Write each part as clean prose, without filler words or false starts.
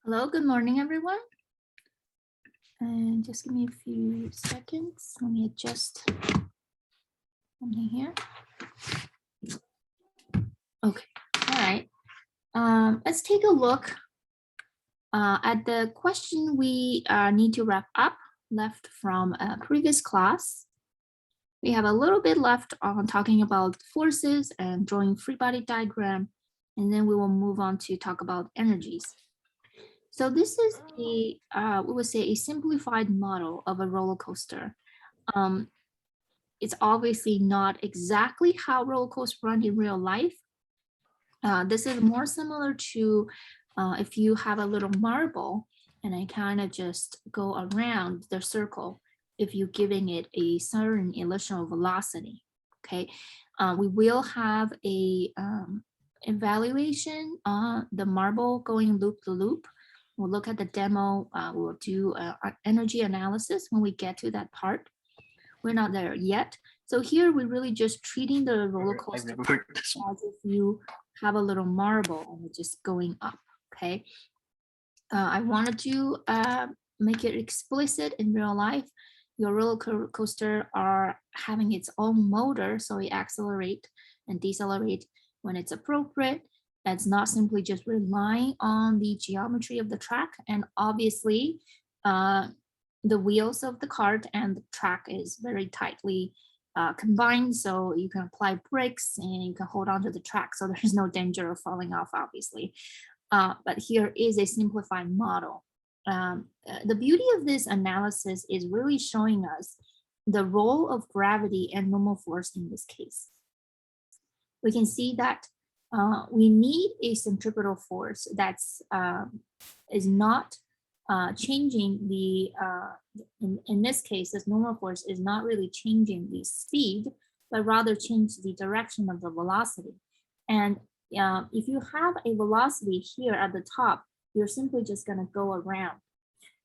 Hello, good morning, everyone. And just give me a few seconds. Let me adjust something here. Okay, all right. Let's take a look at the question we need to wrap up left from a previous class. We have a little bit left on talking about forces and drawing free body diagram, and then we will move on to talk about energies. So this is we would say a simplified model of a roller coaster. It's obviously not exactly how roller coasters run in real life. This is more similar to if you have a little marble and I kind of just go around the circle if you're giving it a certain initial velocity, okay? We will have a evaluation on the marble going loop to loop. We'll look at the demo. We'll do energy analysis when we get to that part. We're not there yet. So here we're really just treating the roller coaster as if you have a little marble and it's just going up, okay? I wanted to make it explicit in real life. Your roller coaster are having its own motor, so it accelerate and decelerate when it's appropriate. It's not simply just relying on the geometry of the track. And obviously, the wheels of the cart and the track is very tightly combined, so you can apply brakes and you can hold on to the track, so there's no danger of falling off, obviously. But here is a simplified model. The beauty of this analysis is really showing us the role of gravity and normal force in this case. We can see that we need a centripetal force that's is not changing the, in this case, this normal force is not really changing the speed, but rather change the direction of the velocity. And if you have a velocity here at the top, you're simply just going to go around.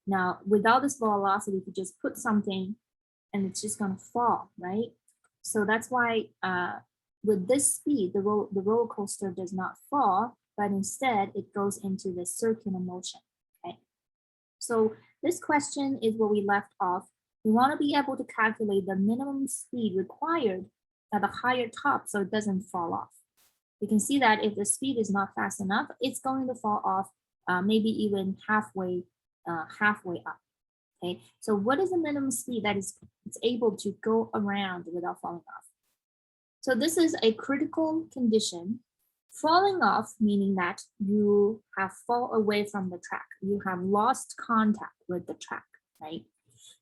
Now, without this velocity, if you just put something and it's just going to fall, right? So that's why with this speed, the roller coaster does not fall, but instead it goes into the circular motion. Okay. So this question is where we left off. We want to be able to calculate the minimum speed required at the higher top so it doesn't fall off. You can see that if the speed is not fast enough, it's going to fall off maybe even halfway up. Okay, so what is the minimum speed that is able to go around without falling off? So this is a critical condition. Falling off meaning that you have fall away from the track. You have lost contact with the track, right?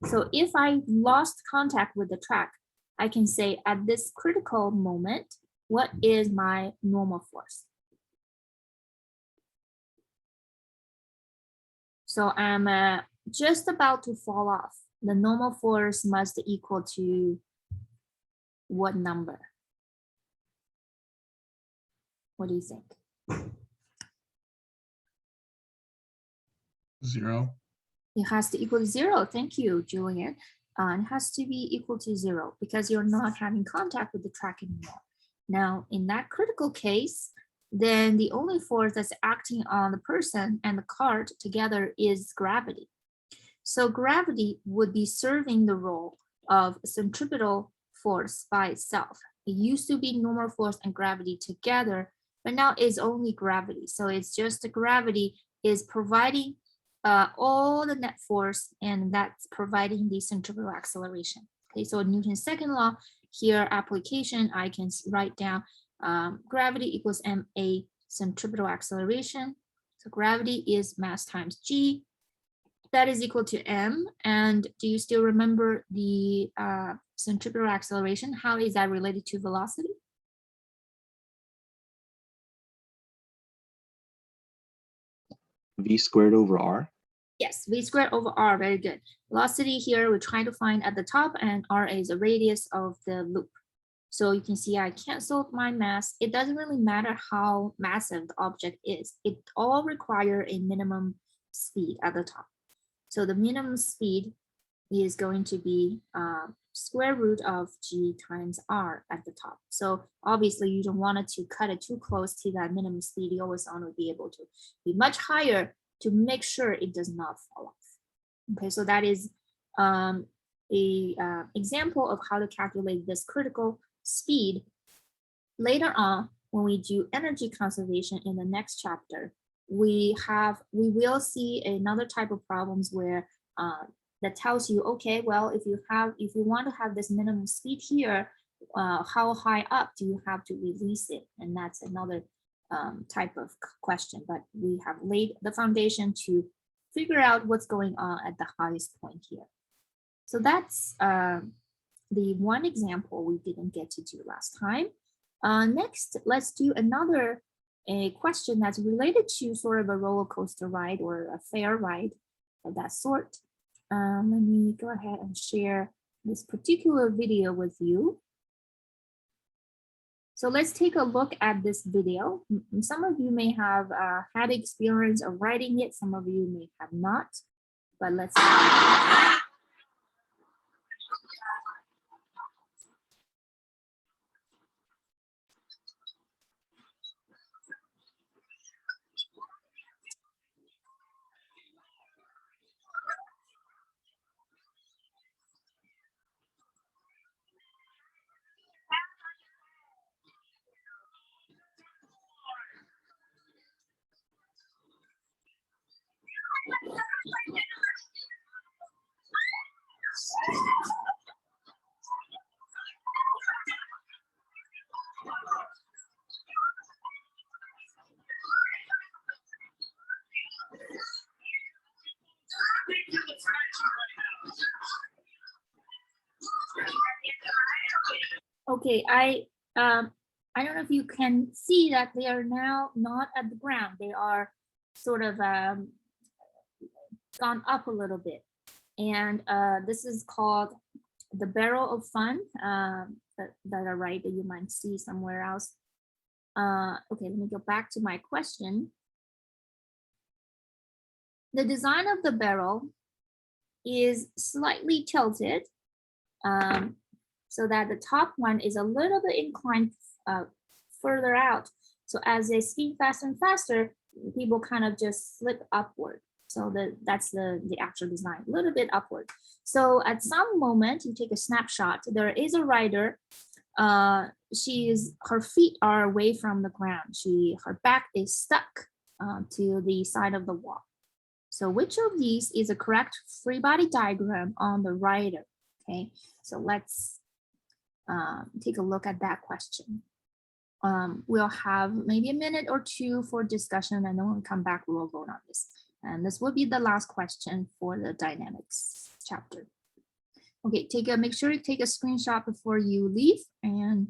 So if I lost contact with the track, I can say at this critical moment, what is my normal force? So I'm just about to fall off. The normal force must equal to what number? What do you think? 0. It has to equal to 0. Thank you, Julian. It has to be equal to 0 because you're not having contact with the track anymore. Now, in that critical case, then the only force that's acting on the person and the cart together is gravity. So gravity would be serving the role of centripetal force by itself. It used to be normal force and gravity together, but now it's only gravity. So it's just the gravity is providing all the net force, and that's providing the centripetal acceleration. Okay, so Newton's second law here application, I can write down gravity equals ma centripetal acceleration. So gravity is mass times g. That is equal to m. And do you still remember the centripetal acceleration? How is that related to velocity? V squared over r? Yes, v squared over r, very good. Velocity here, we're trying to find at the top, and r is the radius of the loop. So you can see I canceled my mass. It doesn't really matter how massive the object is. It all require a minimum speed at the top. So the minimum speed is going to be square root of g times r at the top. So obviously you don't want it to cut it too close to that minimum speed. You always want to be able to be much higher to make sure it does not fall off. Okay, so that is a example of how to calculate this critical speed. Later on, when we do energy conservation in the next chapter, we will see another type of problems where that tells you, okay, well, if you want to have this minimum speed here, how high up do you have to release it? And that's another type of question, but we have laid the foundation to figure out what's going on at the highest point here. So that's the one example we didn't get to do last time. Next, let's do another question that's related to sort of a roller coaster ride or a fair ride of that sort. Let me go ahead and share this particular video with you. So let's take a look at this video. Some of you may have had experience of writing it. Some of you may have not, but let's see. Okay, I don't know if you can see that they are now not at the ground. They are sort of gone up a little bit. And this is called the barrel of fun that are right that you might see somewhere else. Okay, let me go back to my question. The design of the barrel is slightly tilted so that the top one is a little bit inclined further out. So as they speed faster and faster, people kind of just slip upward. So that's the actual design, a little bit upward. So at some moment, you take a snapshot, there is a rider. Her feet are away from the ground. Her back is stuck to the side of the wall. So which of these is a correct free body diagram on the rider? Okay, so let's take a look at that question. We'll have maybe a minute or two for discussion, and then we'll come back, we'll vote on this. And this will be the last question for the dynamics chapter. Okay, make sure you take a screenshot before you leave, and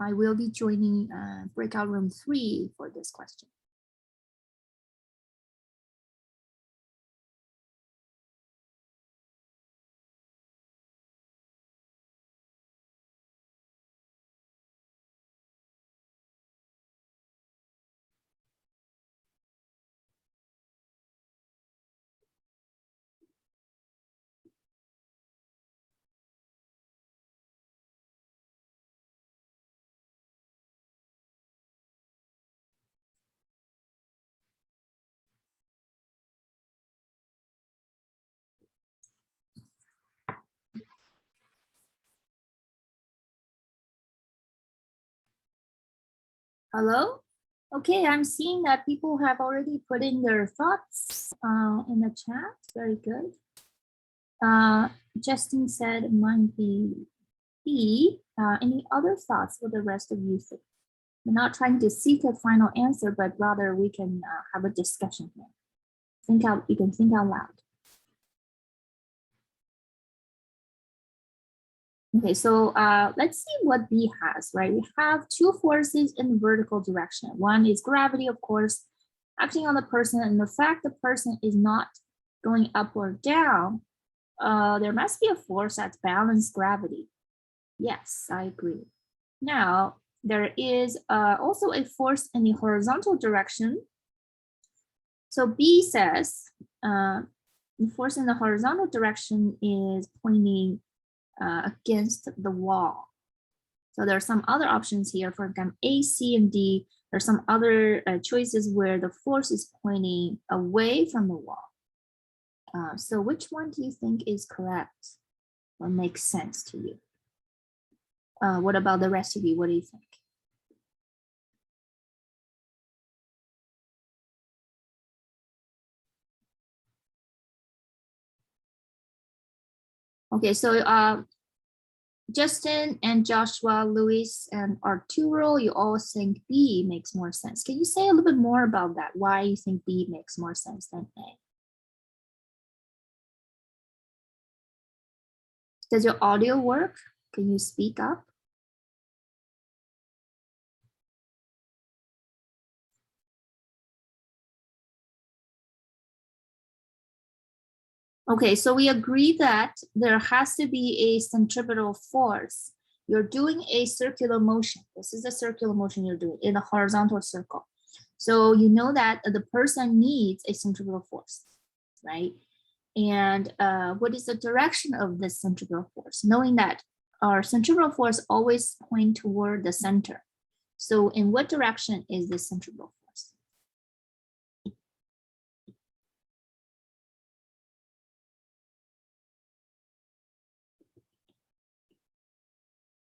I will be joining breakout room 3 for this question. Hello? Okay, I'm seeing that people have already put in their thoughts in the chat. Very good. Justin said might be B. Any other thoughts for the rest of you? We're not trying to seek a final answer, but rather we can have a discussion here. You can think out loud. Okay, so let's see what B has, right? We have two forces in the vertical direction. One is gravity, of course, acting on the person, and the fact the person is not going up or down, there must be a force that's balanced gravity. Yes, I agree. Now, there is also a force in the horizontal direction. So B says the force in the horizontal direction is pointing against the wall. So there are some other options here. For example, A, C, and D. There's some other choices where the force is pointing away from the wall. So which one do you think is correct or makes sense to you? What about the rest of you? What do you think? Okay, so Justin and Joshua, Luis and Arturo, you all think B makes more sense. Can you say a little bit more about that? Why you think B makes more sense than A? Does your audio work? Can you speak up? Okay, so we agree that there has to be a centripetal force. You're doing a circular motion. This is a circular motion you're doing in a horizontal circle. So you know that the person needs a centripetal force, right? And what is the direction of this centripetal force? Knowing that our centripetal force always point toward the center. So in what direction is this centripetal force?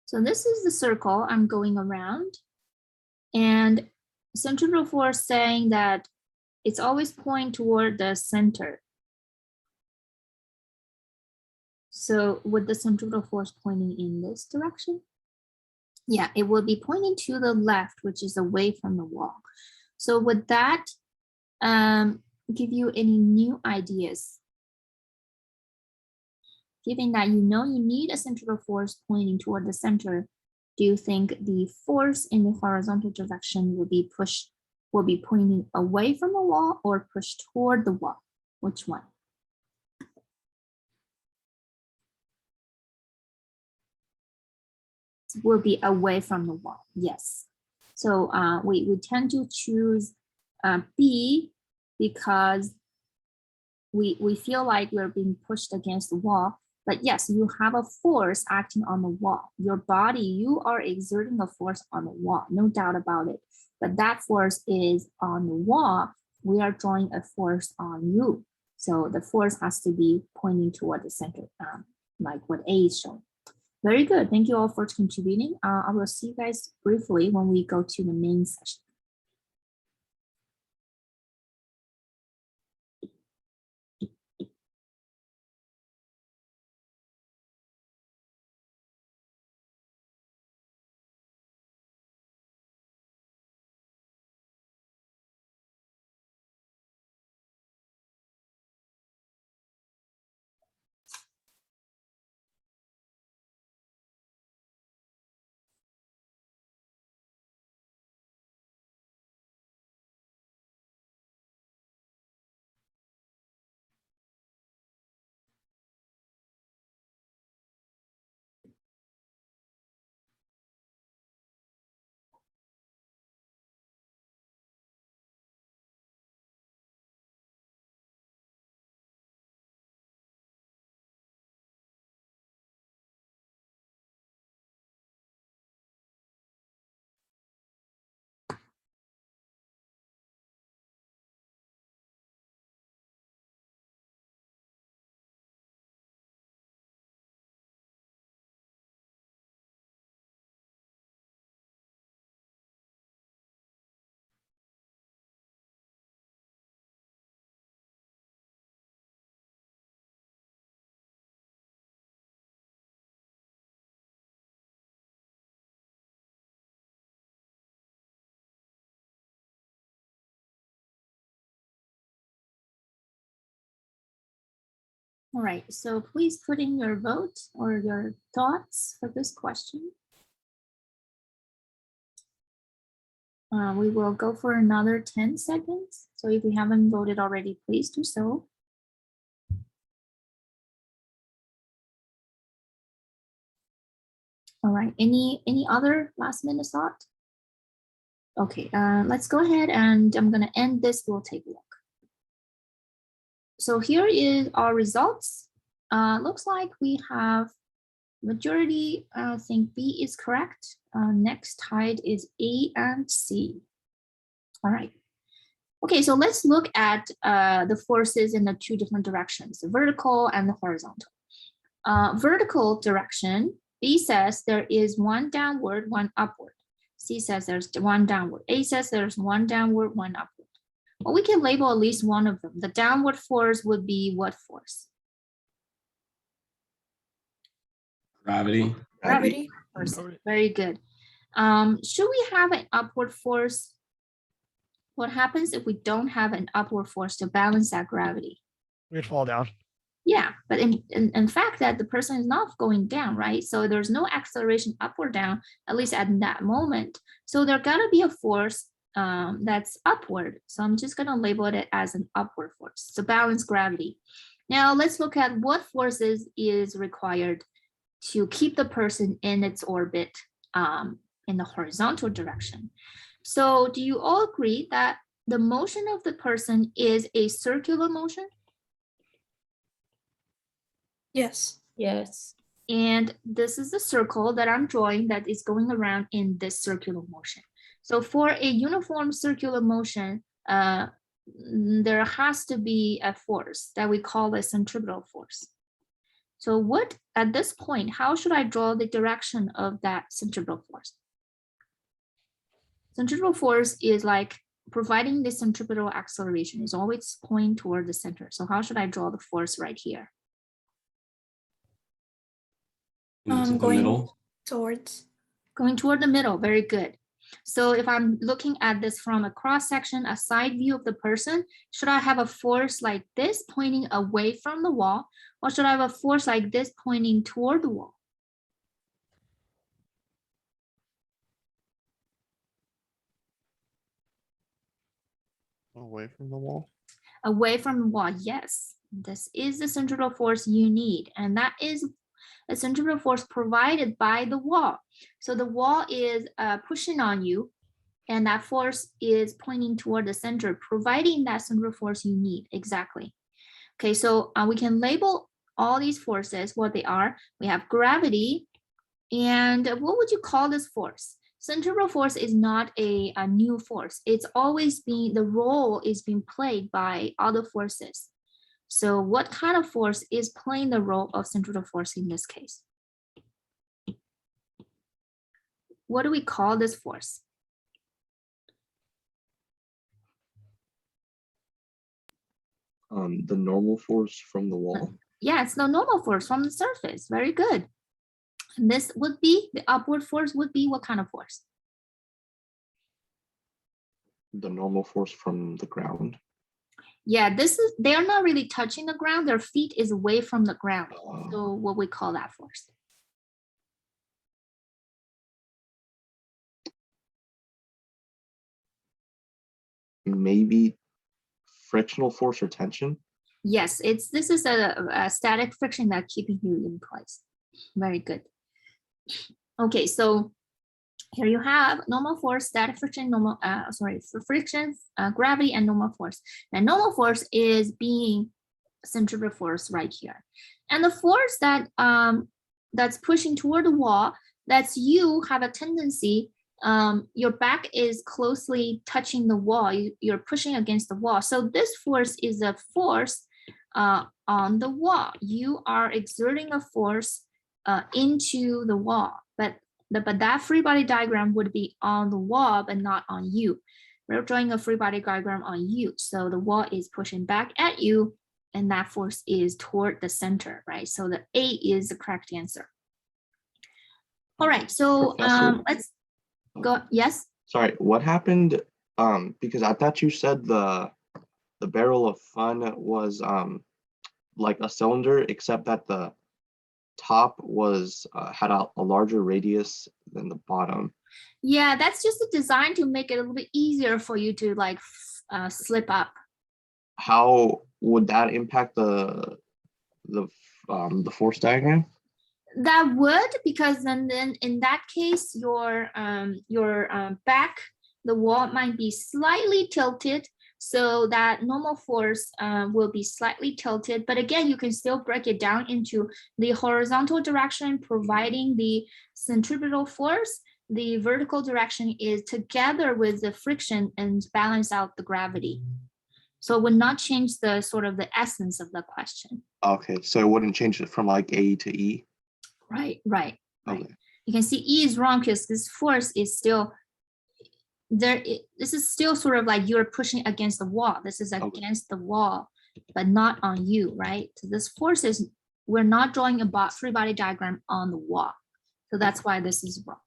So this is the circle I'm going around, and centripetal force saying that it's always pointing toward the center. So would the centripetal force pointing in this direction? Yeah, it will be pointing to the left, which is away from the wall. So would that give you any new ideas? Given that you know you need a centripetal force pointing toward the center, do you think the force in the horizontal direction will be pointing away from the wall or pushed toward the wall? Which one? Will be away from the wall, yes. So we tend to choose B because we feel like we're being pushed against the wall. But yes, you have a force acting on the wall. Your body, you are exerting a force on the wall, no doubt about it. But that force is on the wall. We are drawing a force on you. So the force has to be pointing toward the center, like what A is showing. Very good. Thank you all for contributing. I will see you guys briefly when we go to the main session. All right, so please put in your vote or your thoughts for this question. We will go for another 10 seconds. So if you haven't voted already, please do so. All right, any other last minute thought? Okay, let's go ahead and I'm gonna end this, we'll take a look. So here is our results. Looks like we have majority think B is correct. Next tied is A and C. All right. Okay, so let's look at the forces in the two different directions, the vertical and the horizontal. Vertical direction, B says there is one downward, one upward. C says there's one downward. A says there's one downward, one upward. Well, we can label at least one of them. The downward force would be what force? Gravity. Gravity. Very good. Should we have an upward force? What happens if we don't have an upward force to balance that gravity? We'd fall down. Yeah, but in fact that the person is not going down, right? So there's no acceleration up or down, at least at that moment. So there gotta be a force that's upward. So I'm just gonna label it as an upward force. So balance gravity. Now let's look at what forces is required to keep the person in its orbit in the horizontal direction. So do you all agree that the motion of the person is a circular motion? Yes. Yes. And this is the circle that I'm drawing that is going around in this circular motion. So for a uniform circular motion, there has to be a force that we call a centripetal force. So what, at this point, how should I draw the direction of that centripetal force? Centripetal force is like providing the centripetal acceleration is always pointing toward the center. So how should I draw the force right here? Into the Going middle. towards. Going toward the middle, very good. So if I'm looking at this from a cross section, a side view of the person, should I have a force like this pointing away from the wall, or should I have a force like this pointing toward the wall? Away from the wall. Away from the wall, yes. This is the centripetal force you need, and that is a centripetal force provided by the wall. So the wall is pushing on you, and that force is pointing toward the center, providing that centripetal force you need, exactly. Okay, so we can label all these forces what they are. We have gravity, and what would you call this force? Centripetal force is not a new force. It's always been, the role is being played by other forces. So what kind of force is playing the role of centripetal force in this case? What do we call this force? The normal force from the wall. Yeah, it's the normal force from the surface. Very good. And this would be, the upward force would be what kind of force? The normal force from the ground. Yeah, this is, they are not really touching the ground. Their feet is away from the ground. So what we call that force? Maybe frictional force or tension. Yes, this is a static friction that keeping you in place. Very good. Okay, so here you have normal force, static friction, normal, friction, gravity, and normal force. And normal force is being centripetal force right here. And the force that that's pushing toward the wall, that's you have a tendency, your back is closely touching the wall, you're pushing against the wall. So this force is a force on the wall. You are exerting a force into the wall, but that free body diagram would be on the wall, but not on you. We're drawing a free body diagram on you. So the wall is pushing back at you, and that force is toward the center, right? So the A is the correct answer. All right, so let's go. Yes? Sorry, what happened? Because I thought you said the barrel of fun was like a cylinder, except that the top was had a larger radius than the bottom. Yeah, that's just a design to make it a little bit easier for you to like slip up. How would that impact the force diagram? That would, because then in that case, your back, the wall might be slightly tilted, so that normal force will be slightly tilted. But again, you can still break it down into the horizontal direction, providing the centripetal force, the vertical direction is together with the friction and balance out the gravity. So it would not change the sort of the essence of the question. Okay, so it wouldn't change it from like A to E? Right, right, right. Okay. You can see E is wrong because this force is still there. This is still sort of like you're pushing against the wall. This is against the wall, but not on you, right? So this force is, we're not drawing a free body diagram on the wall. So that's why this is wrong.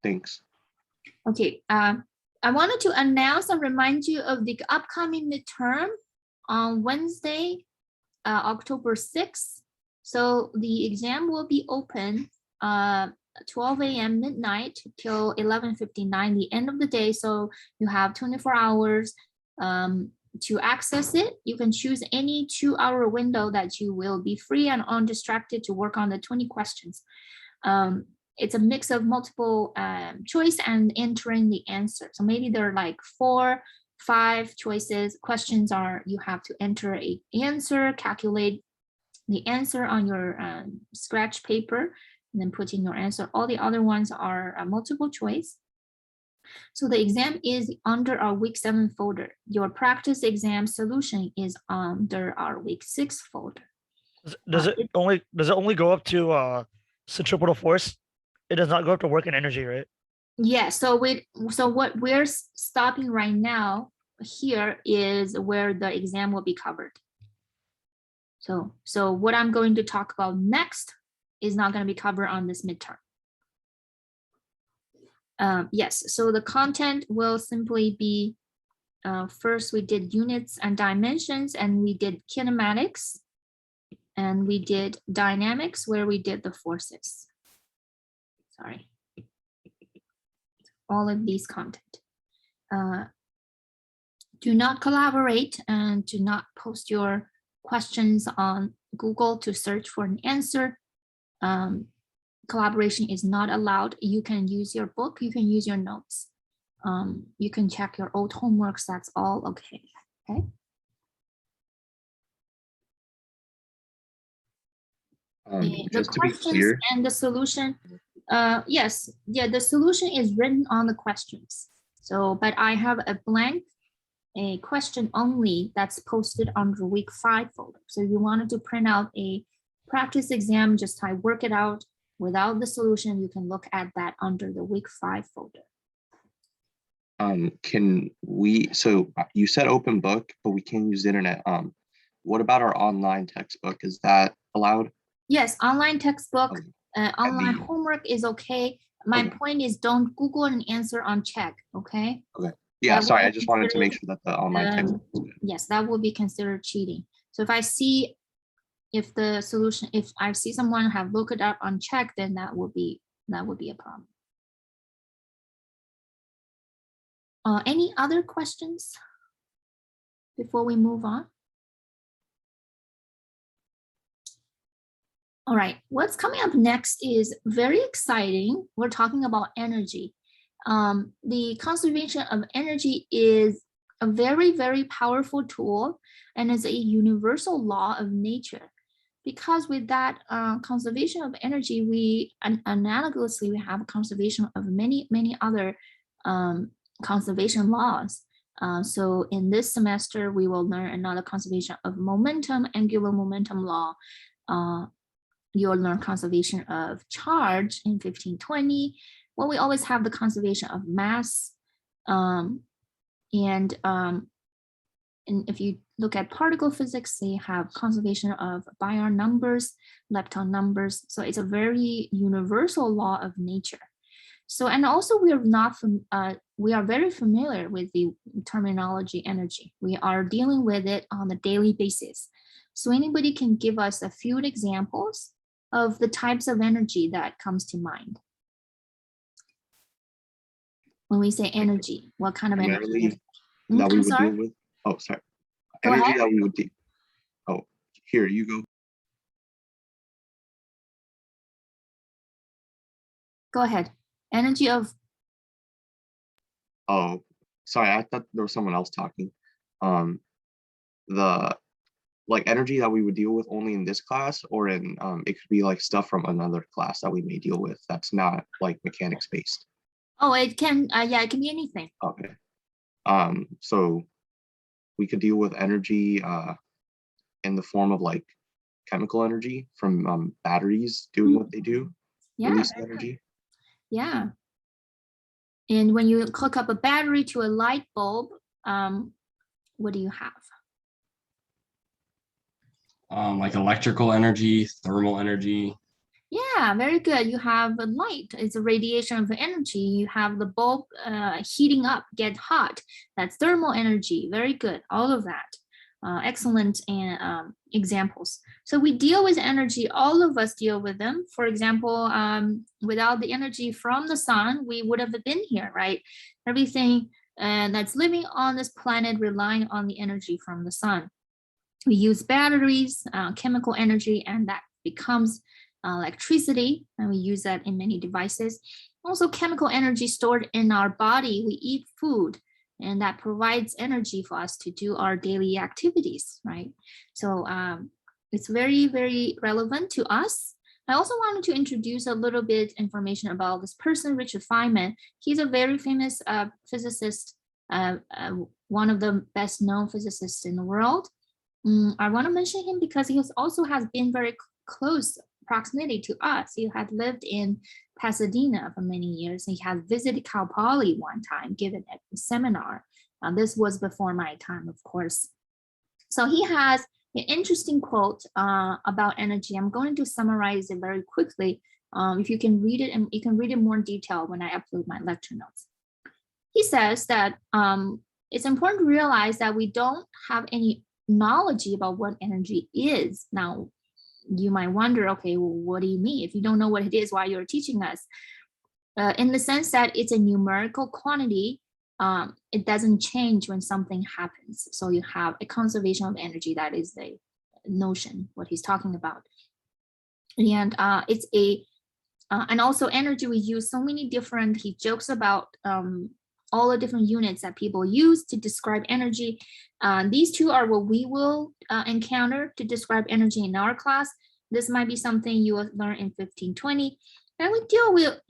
Thanks. Okay, I wanted to announce and remind you of the upcoming midterm on Wednesday, October 6th. So the exam will be open 12 a.m. midnight till 11:59, the end of the day. So you have 24 hours to access it. You can choose any 2-hour window that you will be free and undistracted to work on the 20 questions. It's a mix of multiple choice and entering the answer. So maybe there are like 4, 5 choices. Questions are, you have to enter a answer, calculate the answer on your scratch paper, and then put in your answer. All the other ones are multiple choice. So the exam is under our week 7 folder. Your practice exam solution is under our week 6 folder. Does it only go up to centripetal force? It does not go up to work and energy, right? Yeah, so what we're stopping right now here is where the exam will be covered. So what I'm going to talk about next is not going to be covered on this midterm. Yes, so the content will simply be, first we did units and dimensions, and we did kinematics, and we did dynamics where we did the forces. Sorry. All of these content. Do not collaborate and do not post your questions on Google to search for an answer. Collaboration is not allowed. You can use your book, you can use your notes. You can check your old homeworks, that's all okay. Okay. The Just to be questions clear, and the solution, yes, yeah, the solution is written on the questions. So, but I have a blank, a question only that's posted on the week 5 folder. So if you wanted to print out a practice exam, just type work it out without the solution, you can look at that under the week 5 folder. can we, so you said open book, but we can't use the internet. What about our online textbook? Is that allowed? Yes, online textbook, Okay. online homework is okay. My Okay. point is don't Google an answer on check, okay? Yeah, That sorry, will I just wanted to make consider- sure that the online textbook is good. Yes, that will be considered cheating. So if I see if the solution, if I see someone have looked it up on check, then that would be a problem. Any other questions before we move on? All right, what's coming up next is very exciting. We're talking about energy. The conservation of energy is a very, very powerful tool and is a universal law of nature. Because with that conservation of energy, we analogously, we have conservation of many, many other conservation laws. So in this semester, we will learn another conservation of momentum, angular momentum law. You'll learn conservation of charge in 1520. Well, we always have the conservation of mass. And if you look at particle physics, they have conservation of baryon numbers, lepton numbers. So it's a very universal law of nature. So, and also we are very familiar with the terminology energy. We are dealing with it on a daily basis. So anybody can give us a few examples of the types of energy that comes to mind. When we say energy, what kind of energy? That we I'm would sorry? deal with. Oh, sorry. Go Energy ahead. that we would deal. Oh, here you go. Go ahead. Energy of, Oh, sorry, I thought there was someone else talking. The like energy that we would deal with only in this class, or in it could be like stuff from another class that we may deal with that's not like mechanics based? Oh, it can, yeah, it can be anything. Okay. So we could deal with energy in the form of like chemical energy from batteries doing what they do, Yeah, release very good. energy. Yeah. And when you hook up a battery to a light bulb, what do you have? Like electrical energy, thermal energy. Yeah, very good. You have a light. It's a radiation of energy. You have the bulb heating up, get hot. That's thermal energy. Very good. All of that. Excellent and examples. So we deal with energy. All of us deal with them. For example, without the energy from the sun, we would have been here, right? Everything that's living on this planet relying on the energy from the sun. We use batteries, chemical energy, and that becomes electricity, and we use that in many devices. Also, chemical energy stored in our body. We eat food, and that provides energy for us to do our daily activities, right? So it's very, very relevant to us. I also wanted to introduce a little bit information about this person, Richard Feynman. He's a very famous physicist, one of the best known physicists in the world. I want to mention him because he also has been very close proximity to us. He had lived in Pasadena for many years. He has visited Cal Poly one time, given a seminar. This was before my time, of course. So he has an interesting quote about energy. I'm going to summarize it very quickly. If you can read it, and you can read it more in detail when I upload my lecture notes. He says that it's important to realize that we don't have any knowledge about what energy is. Now, you might wonder, okay, well, what do you mean? If you don't know what it is, why you're teaching us? In the sense that it's a numerical quantity, it doesn't change when something happens. So you have a conservation of energy. That is the notion, what he's talking about. And it's and also energy, we use so many different, he jokes about all the different units that people use to describe energy. These two are what we will encounter to describe energy in our class. This might be something you will learn in 1520. And we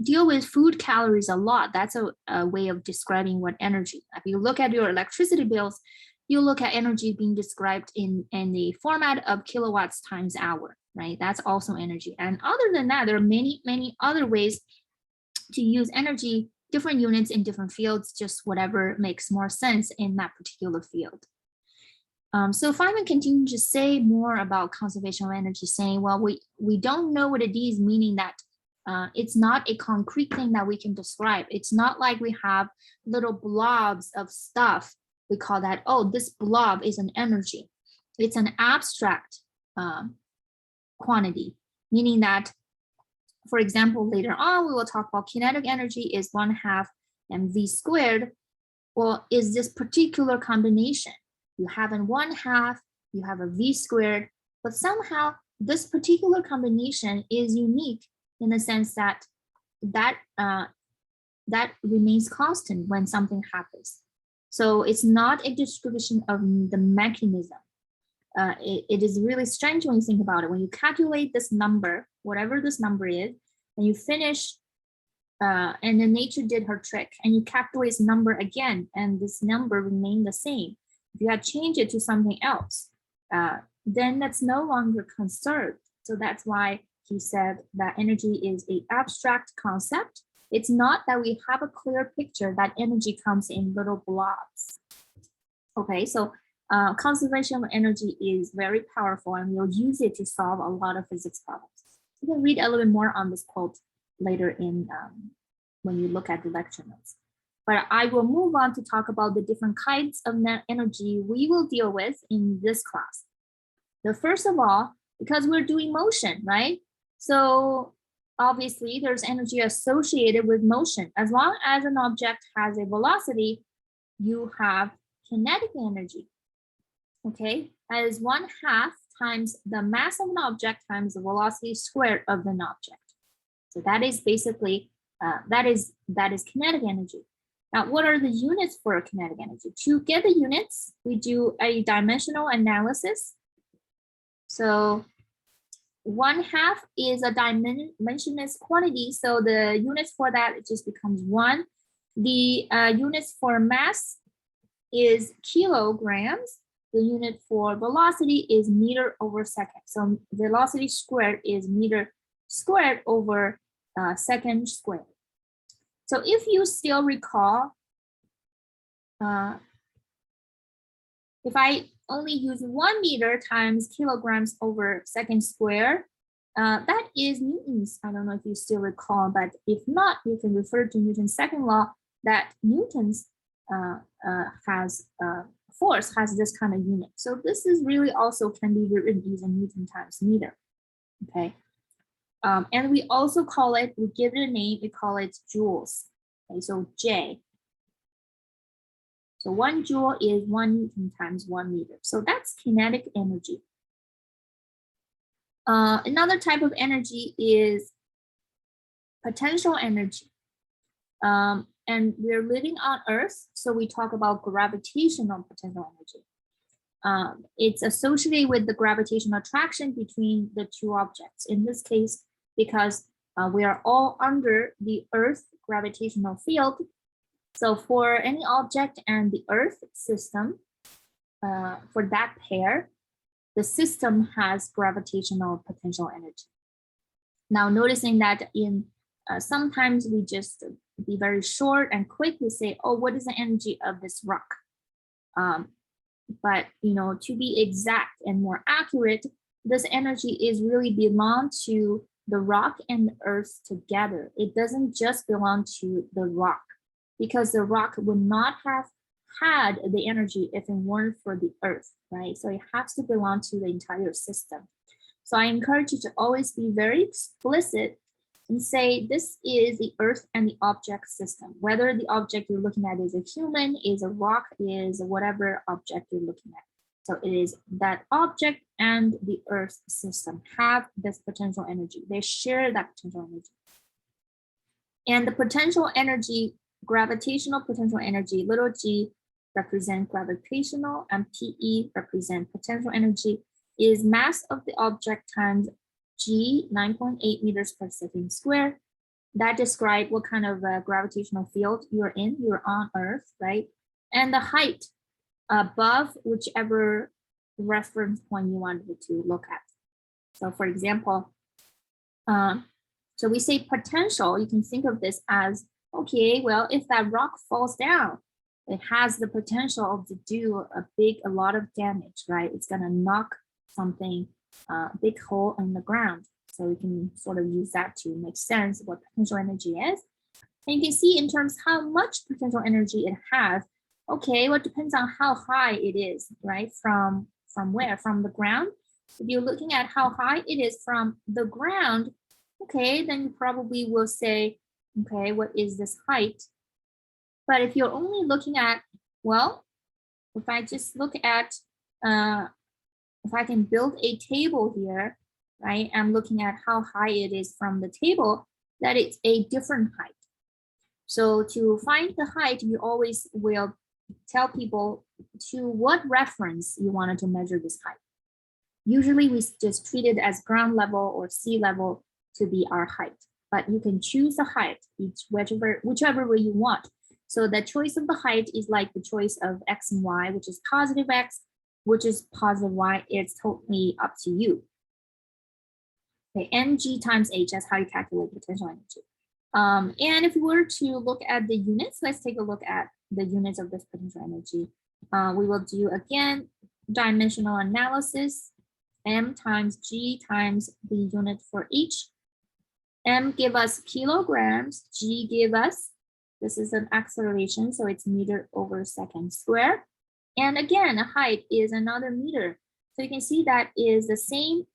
deal with food calories a lot. That's a way of describing what energy. If you look at your electricity bills, you look at energy being described in the format of kilowatts times hour, right? That's also energy. And other than that, there are many, many other ways to use energy, different units in different fields, just whatever makes more sense in that particular field. So Feynman continued to say more about conservation of energy, saying, well, we don't know what it is, meaning that it's not a concrete thing that we can describe. It's not like we have little blobs of stuff. We call that, oh, this blob is an energy. It's an abstract quantity, meaning that, for example, later on, we will talk about kinetic energy is 1/2 mv squared. Well, is this particular combination? You have a 1/2, you have a v squared, but somehow this particular combination is unique in the sense that that remains constant when something happens. So it's not a distribution of the mechanism. It is really strange when you think about it. When you calculate this number, whatever this number is, and you finish, and then nature did her trick, and you calculate this number again, and this number remained the same. If you had changed it to something else, then that's no longer conserved. So that's why he said that energy is an abstract concept. It's not that we have a clear picture that energy comes in little blobs. Okay, so conservation of energy is very powerful, and we'll use it to solve a lot of physics problems. You can read a little bit more on this quote later in when you look at the lecture notes. But I will move on to talk about the different kinds of energy we will deal with in this class. So first of all, because we're doing motion, right? So obviously there's energy associated with motion. As long as an object has a velocity, you have kinetic energy. Okay, that is 1/2 times the mass of an object times the velocity squared of an object. So that is basically, that is kinetic energy. Now, what are the units for kinetic energy? To get the units, we do a dimensional analysis. So 1/2 is a dimensionless quantity. So the units for that, it just becomes 1. The units for mass is kilograms. The unit for velocity is meter over second. So velocity squared is meter squared over second squared. So if you still recall, if I only use 1 meter times kilograms over second square, that is newtons. I don't know if you still recall, but if not, you can refer to Newton's second law that Newton's force has this kind of unit. So this is really also can be written using Newton times meter. Okay. And we also call it, we give it a name, we call it joules. Okay, so J. So 1 joule is 1 Newton times 1 meter. So that's kinetic energy. Another type of energy is potential energy. And we're living on Earth, so we talk about gravitational potential energy. It's associated with the gravitational attraction between the two objects. In this case, because we are all under the Earth gravitational field. So for any object and the Earth system, for that pair, the system has gravitational potential energy. Now, noticing that in sometimes we just be very short and quickly say, oh, what is the energy of this rock? But to be exact and more accurate, this energy is really belong to the rock and the earth together. It doesn't just belong to the rock, because the rock would not have had the energy if it weren't for the earth, right? So it has to belong to the entire system. So I encourage you to always be very explicit and say this is the earth and the object system, whether the object you're looking at is a human, is a rock, is whatever object you're looking at. So it is that object and the earth system have this potential energy. They share that potential energy. And the potential energy, gravitational potential energy, little g represent gravitational and PE represent potential energy, is mass of the object times g 9.8 meters per second square. That describes what kind of gravitational field you're in. You're on Earth, right? And the height above whichever reference point you wanted to look at. So for example, so we say potential, you can think of this as, okay, well, if that rock falls down, it has the potential to do a lot of damage, right? It's gonna knock something, big hole in the ground. So we can sort of use that to make sense of what potential energy is. And you can see in terms how much potential energy it has. Okay, well, it depends on how high it is, right? From where? From the ground. If you're looking at how high it is from the ground, okay, then you probably will say, okay, what is this height? But if you're only looking at, well, if I just look at, if I can build a table here, right? I'm looking at how high it is from the table, that it's a different height. So to find the height, you always will tell people to what reference you wanted to measure this height. Usually we just treat it as ground level or sea level to be our height, but you can choose the height, whichever way you want. So the choice of the height is like the choice of X and Y, which is positive X, which is positive Y. It's totally up to you. Okay, mg times h, that's how you calculate potential energy. And if we were to look at the units, let's take a look at the units of this potential energy. We will do, again, dimensional analysis, m times g times the unit for each. M give us kilograms, g give us, this is an acceleration, so it's meter over second square. And again, height is another meter. So you can see that is the same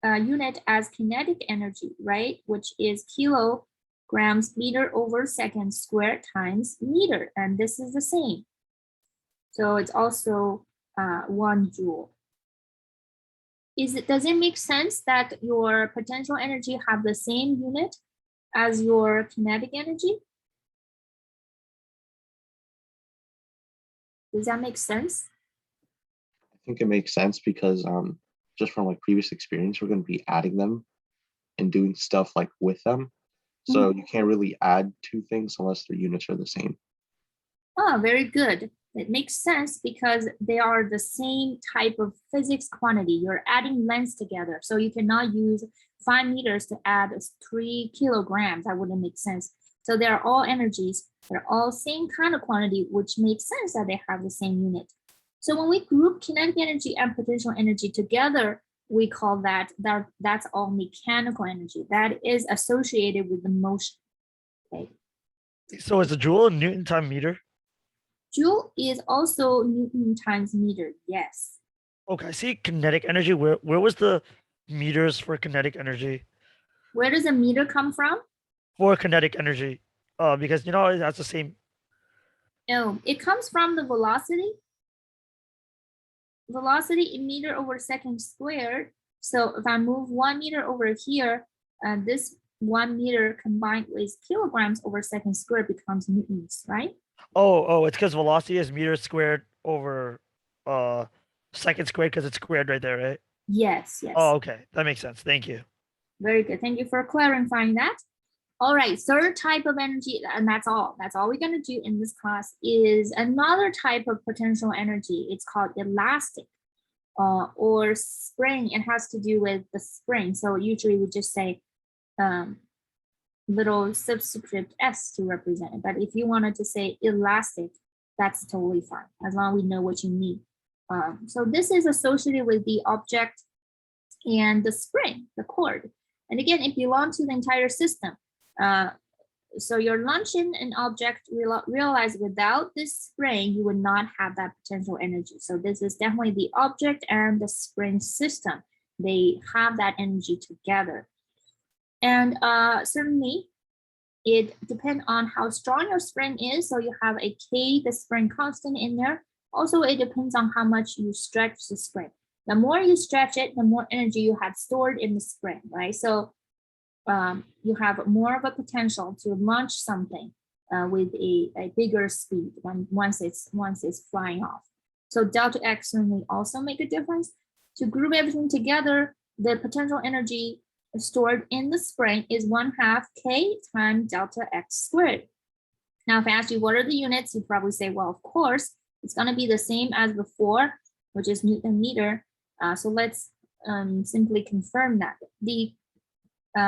unit as kinetic energy, right? Which is kilograms meter over second square times meter. And this is the same. So it's also 1 joule. Does it make sense that your potential energy have the same unit as your kinetic energy? Does that make sense? I think it makes sense because just from like previous experience, we're going to be adding them and doing stuff like with them. So you can't really add two things unless their units are the same. Oh, very good. It makes sense because they are the same type of physics quantity. You're adding lengths together. So you cannot use 5 meters to add 3 kilograms. That wouldn't make sense. So they're all energies. They're all same kind of quantity, which makes sense that they have the same unit. So when we group kinetic energy and potential energy together, we call that's all mechanical energy. That is associated with the motion. Okay. So is a joule Newton time meter? Joule is also Newton times meter. Yes. Okay, I see kinetic energy. Where was the meters for kinetic energy? Where does a meter come from? For kinetic energy, because that's the same. Oh, it comes from the velocity. Velocity in meter over second squared. So if I move 1 meter over here, this 1 meter combined with kilograms over second squared becomes newtons, right? Oh, it's because velocity is meters squared over second squared because it's squared right there, right? Yes, yes. Oh, okay, that makes sense. Thank you. Very good. Thank you for clarifying that. All right, third type of energy, and that's all. That's all we're going to do in this class is another type of potential energy. It's called elastic or spring. It has to do with the spring. So usually we just say little subscript S to represent it. But if you wanted to say elastic, that's totally fine, as long as we know what you mean. So this is associated with the object and the spring, the cord. And again, it belongs to the entire system. So you're launching an object, realize without this spring, you would not have that potential energy. So this is definitely the object and the spring system. They have that energy together. And certainly it depends on how strong your spring is. So you have a K, the spring constant in there. Also, it depends on how much you stretch the spring. The more you stretch it, the more energy you have stored in the spring, right? So you have more of a potential to launch something with a bigger speed once it's flying off. So delta X certainly also make a difference. To group everything together, the potential energy stored in the spring is 1/2 K times delta X squared. Now, if I ask you what are the units, you'd probably say, well, of course, it's going to be the same as before, which is Newton meter. So let's simply confirm that. The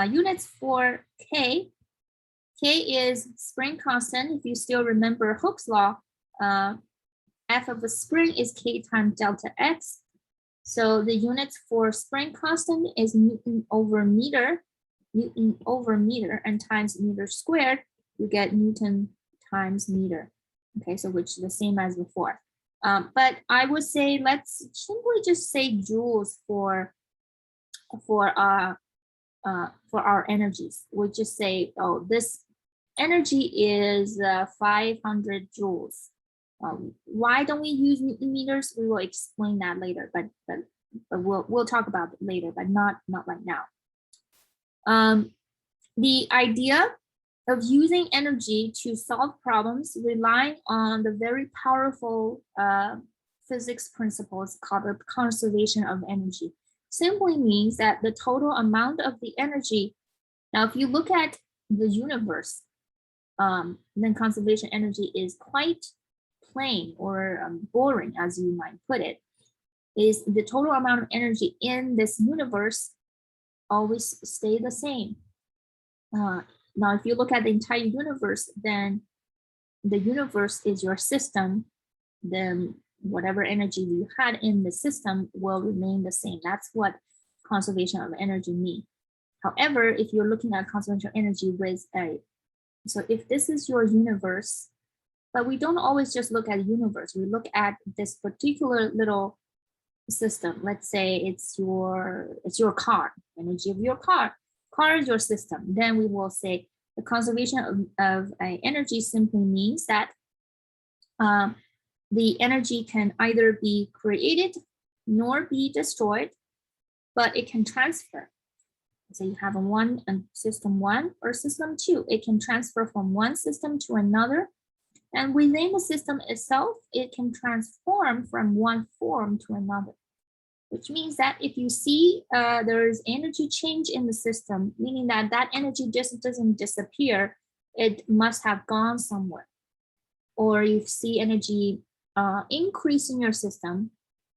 units for K is spring constant. If you still remember Hooke's law, F of the spring is K times delta X. So the units for spring constant is Newton over meter, and times meter squared, you get Newton times meter. Okay, so which is the same as before. But I would say let's simply just say joules for our energies. We'll just say, oh, this energy is 500 joules. Why don't we use Newton meters? We will explain that later, but we'll talk about it later, but not right now. The idea of using energy to solve problems relying on the very powerful physics principles called the conservation of energy simply means that the total amount of the energy. Now, if you look at the universe, then conservation energy is quite plain or boring, as you might put it. Is the total amount of energy in this universe always stay the same? Now, if you look at the entire universe, then the universe is your system. Then whatever energy you had in the system will remain the same. That's what conservation of energy means. However, if you're looking at conservation of energy with so if this is your universe, but we don't always just look at the universe. We look at this particular little system. Let's say it's your car, energy of your car. Car is your system. Then we will say the conservation of energy simply means that the energy can either be created nor be destroyed, but it can transfer. So you have system one or system two. It can transfer from one system to another. And within the system itself, it can transform from one form to another. which means that if you see there's energy change in the system, meaning that that energy just doesn't disappear, it must have gone somewhere. Or you see energy increase in your system,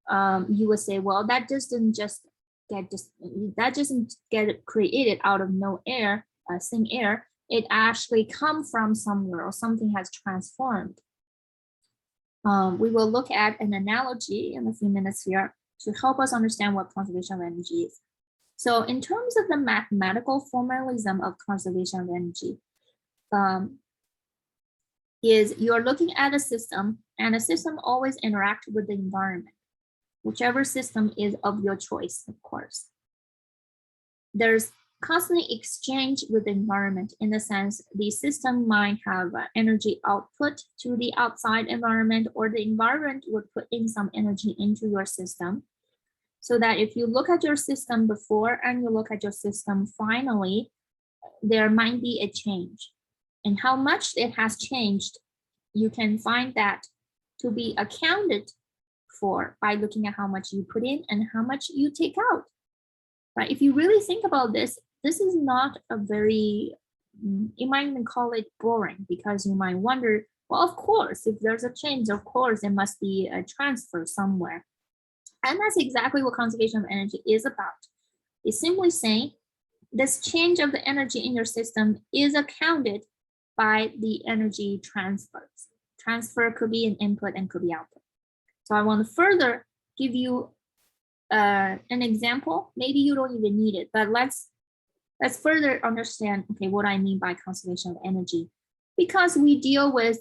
you would say, well, that doesn't just that doesn't get created out of no air, thin air. It actually come from somewhere, or something has transformed. We will look at an analogy in a few minutes here to help us understand what conservation of energy is. So in terms of the mathematical formalism of conservation of energy, is you're looking at a system, and a system always interact with the environment, whichever system is of your choice, of course. There's constantly exchange with the environment, in the sense the system might have energy output to the outside environment, or the environment would put in some energy into your system. So that if you look at your system before and you look at your system finally, there might be a change. And how much it has changed, you can find that to be accounted for by looking at how much you put in and how much you take out, right? If you really think about this, this is not a very, you might even call it boring, because you might wonder, well, of course, if there's a change, of course, there must be a transfer somewhere. And that's exactly what conservation of energy is about. It's simply saying this change of the energy in your system is accounted by the energy transfers. Transfer could be an input and could be output. So I want to further give you an example. Maybe you don't even need it, but let's further understand, okay, what I mean by conservation of energy, because we deal with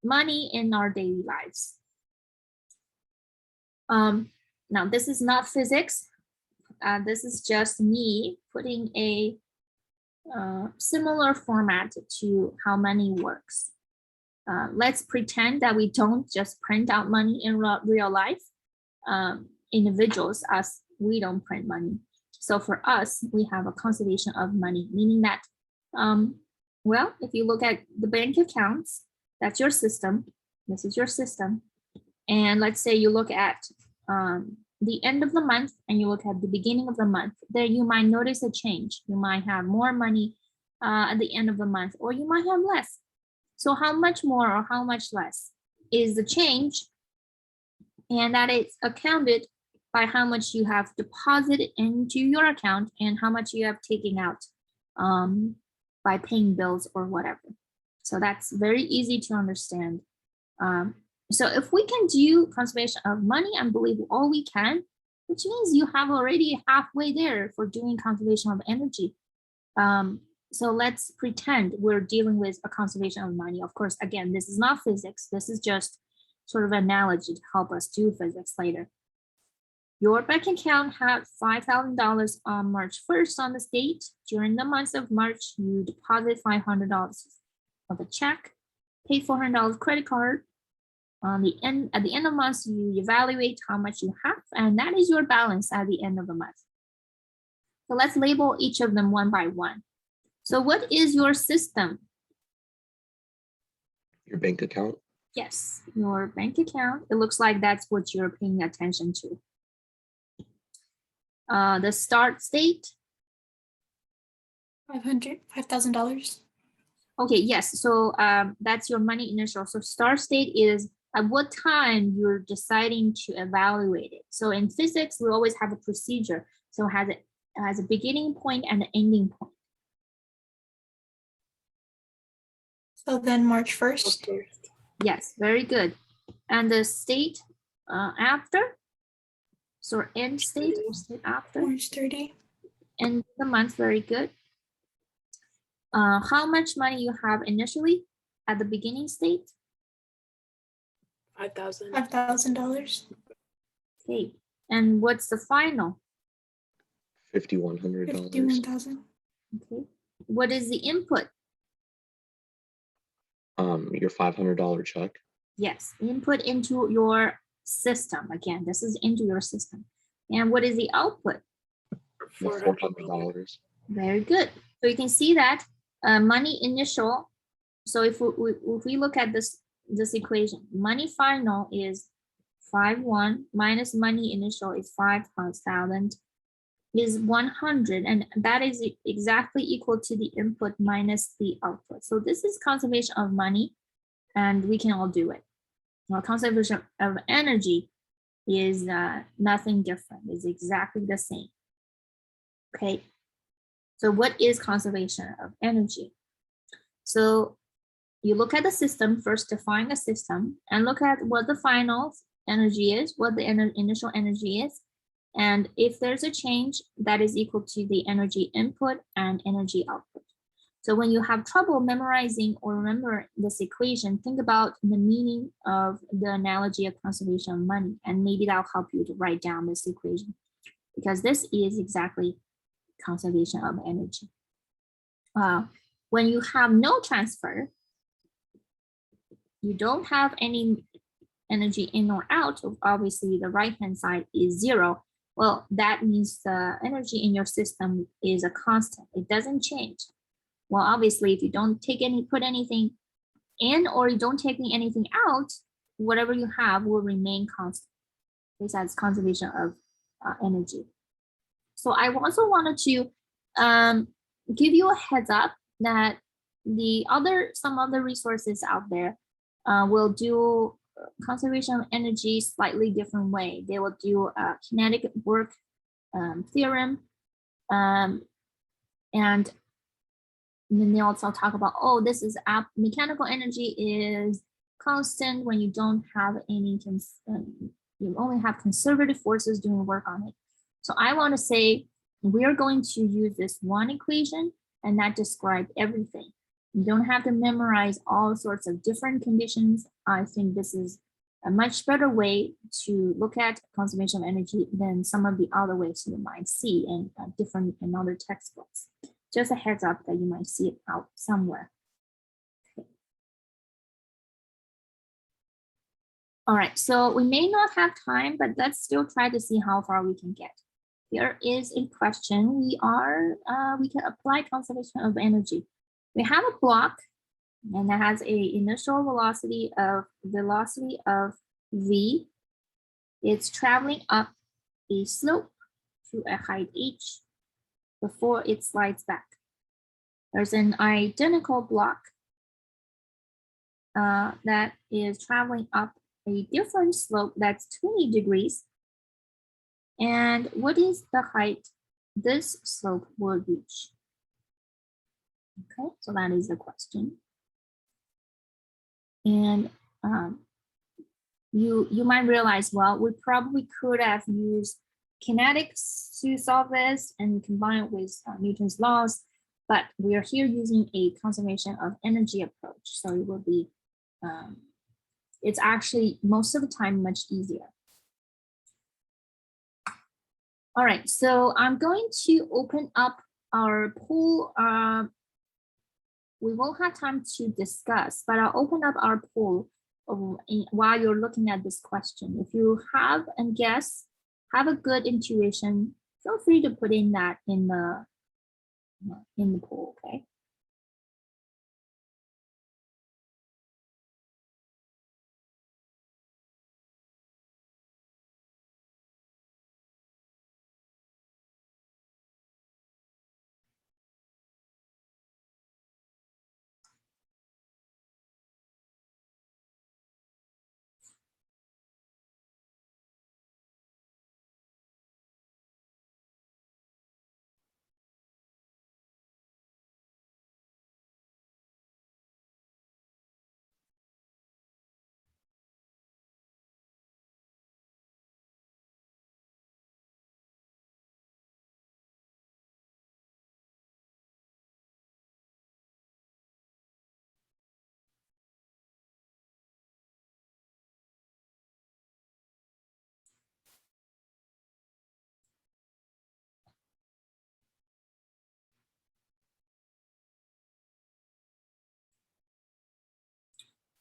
money in our daily lives. Now, this is not physics. This is just me putting a similar format to how money works. Let's pretend that we don't just print out money in real life. Individuals, us, we don't print money. So for us, we have a conservation of money, meaning that, well, if you look at the bank accounts, that's your system. This is your system. And let's say you look at the end of the month and you look at the beginning of the month, there you might notice a change. You might have more money at the end of the month, or you might have less. So how much more or how much less is the change? And that is accounted by how much you have deposited into your account and how much you have taken out by paying bills or whatever. So that's very easy to understand. So if we can do conservation of money, I believe all we can, which means you have already halfway there for doing conservation of energy. So let's pretend we're dealing with a conservation of money. Of course, again, this is not physics. This is just sort of an analogy to help us do physics later. Your bank account had $5,000 on March 1st on this date. During the month of March, you deposit $500 of a check, paid $400 credit card. At the end of the month, you evaluate how much you have, and that is your balance at the end of the month. So let's label each of them one by one. So what is your system? Your bank account. Yes, your bank account. It looks like that's what you're paying attention to. The start state. $5,000. Okay, yes. So that's your money initial. So start state is at what time you're deciding to evaluate it. So in physics, we always have a procedure. So it has a beginning point and an ending point. So then March 1st. Yes, very good. And the state after? So end state or state after? March 30. End the month, very good. How much money you have initially at the beginning state? $5,000. Okay, and what's the final? $5,100. 51,000. Okay, what is the input? Your $500 check. Yes, input into your system. Again, this is into your system. And what is the output? $400. Very good. So you can see that money initial. So if we look at this equation, money final is 5,1 minus money initial is 5,000 is 100, and that is exactly equal to the input minus the output. So this is conservation of money, and we can all do it. Well, conservation of energy is nothing different. It's exactly the same. Okay. So what is conservation of energy? So you look at the system first, define a system, and look at what the final energy is, what the initial energy is. And if there's a change, that is equal to the energy input and energy output. So when you have trouble memorizing or remember this equation, think about the meaning of the analogy of conservation of money, and maybe that'll help you to write down this equation, because this is exactly conservation of energy. When you have no transfer, you don't have any energy in or out, obviously the right-hand side is 0. Well, that means the energy in your system is a constant. It doesn't change. Well, obviously, if you don't put anything in, or you don't take anything out, whatever you have will remain constant. This is conservation of energy. So I also wanted to give you a heads up that some other resources out there will do conservation of energy slightly different way. They will do a kinetic work theorem, and then they also talk about, oh, this is mechanical energy is constant when you don't have any, you only have conservative forces doing work on it. So I want to say we're going to use this one equation, and that describes everything. You don't have to memorize all sorts of different conditions. I think this is a much better way to look at conservation of energy than some of the other ways you might see in other textbooks. Just a heads up that you might see it out somewhere. Okay. All right, so we may not have time, but let's still try to see how far we can get. Here is a question. We can apply conservation of energy. We have a block, and that has a initial velocity of v. It's traveling up a slope to a height h before it slides back. There's an identical block that is traveling up a different slope that's 20 degrees. And what is the height this slope will reach? Okay, so that is the question. And you might realize, well, we probably could have used kinetics to solve this and combine it with Newton's laws, but we are here using a conservation of energy approach. So it will be, it's actually most of the time much easier. All right, so I'm going to open up our poll. We won't have time to discuss, but I'll open up our poll while you're looking at this question. If you have a guess, have a good intuition, feel free to put in that in the poll, okay?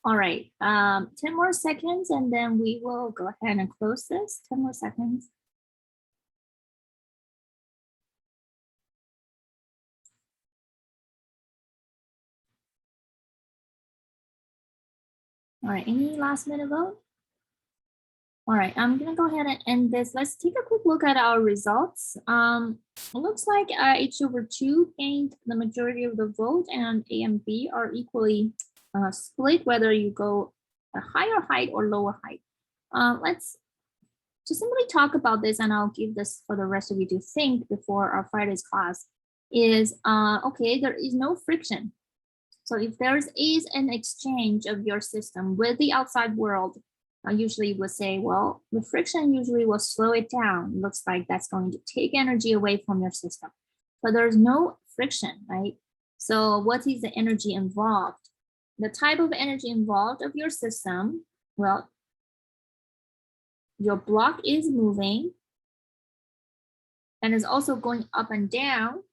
All right, 10 more seconds, and then we will go ahead and close this. 10 more seconds. All right, any last minute vote? All right, I'm gonna go ahead and end this. Let's take a quick look at our results. It looks like H/2 gained the majority of the vote, and A and B are equally split, whether you go a higher height or lower height. Let's just simply talk about this, and I'll give this for the rest of you to think before our Friday's class. Is okay, there is no friction. So if there is an exchange of your system with the outside world, usually would say, well, the friction usually will slow it down. Looks like that's going to take energy away from your system, but there's no friction, right? So what is the energy involved? The type of energy involved of your system, well, your block is moving and is also going up and down.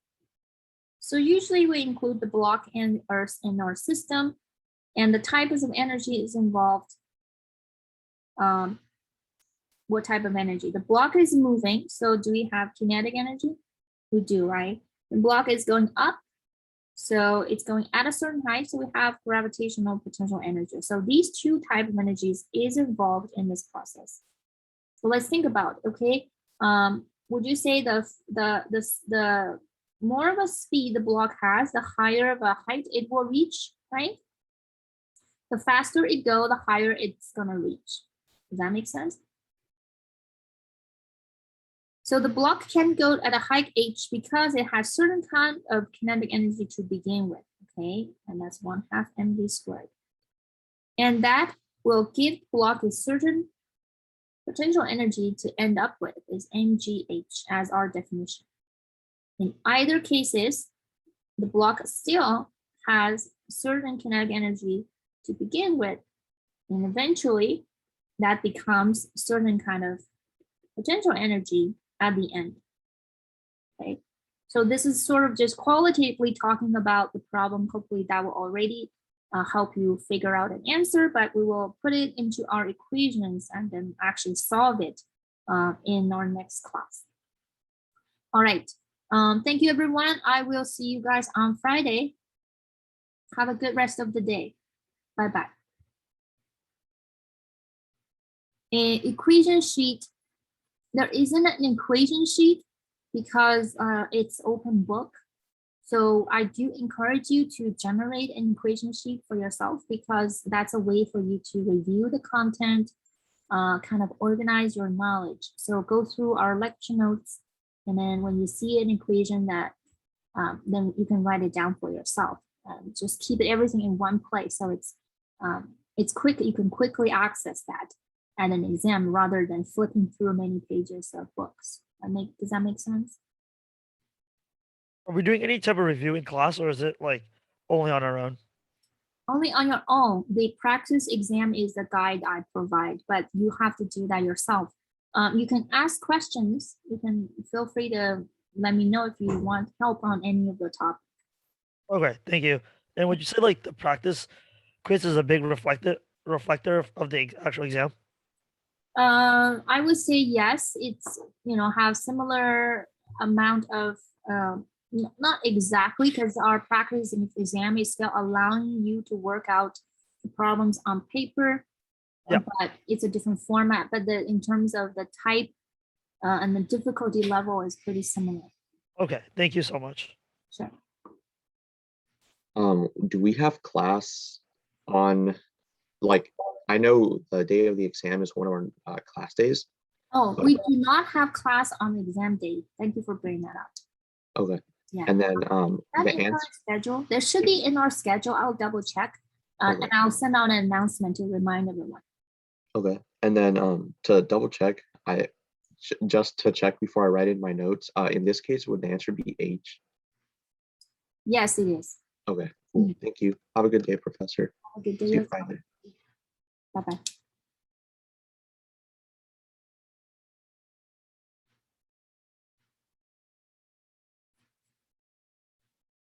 So usually we include the block and Earth in our system, and the types of energy is involved. What type of energy? The block is moving, so do we have kinetic energy? We do, right? The block is going up, so it's going at a certain height, so we have gravitational potential energy. So these two types of energies is involved in this process. So let's think about, okay, would you say the more of a speed the block has, the higher of a height it will reach, right? The faster it goes, the higher it's gonna reach. Does that make sense? So the block can go at a height h because it has certain kind of kinetic energy to begin with, okay? And that's 1/2 mv squared. And that will give block a certain potential energy to end up with is mgh as our definition. In either cases, the block still has certain kinetic energy to begin with, and eventually that becomes certain kind of potential energy at the end. Okay, so this is sort of just qualitatively talking about the problem. Hopefully that will already help you figure out an answer, but we will put it into our equations and then actually solve it in our next class. All right, thank you everyone. I will see you guys on Friday. Have a good rest of the day. Bye-bye. An equation sheet. There isn't an equation sheet because it's open book. So I do encourage you to generate an equation sheet for yourself because that's a way for you to review the content, kind of organize your knowledge. So go through our lecture notes, and then when you see an equation that, then you can write it down for yourself. Just keep everything in one place so it's quick. You can quickly access that at an exam rather than flipping through many pages of books. Does that make sense? Are we doing any type of review in class, or is it like only on our own? Only on your own. The practice exam is the guide I provide, but you have to do that yourself. You can ask questions. You can feel free to let me know if you want help on any of the topics. Okay, thank you. And would you say like the practice quiz is a big reflector of the actual exam? I would say yes. It's, have similar amount of, not exactly, because our practice exam is still allowing you to work out the problems on paper, Yeah. but it's a different format. But in terms of the type and the difficulty level is pretty similar. Okay, thank you so much. Sure. Do we have class on, like, I know the day of the exam is one of our class days. Oh, we do not have class on the exam day. Thank you for bringing that up. Okay. Yeah. And then That the in our answer. schedule. There should be in our schedule. I'll double check, Okay. and I'll send out an announcement to remind everyone. Okay. And then to double check, just to check before I write in my notes. In this case, would the answer be H? Yes, it is. Okay. Cool. Thank you. Have a good day, Professor. Have a good See you day. Friday. Bye-bye.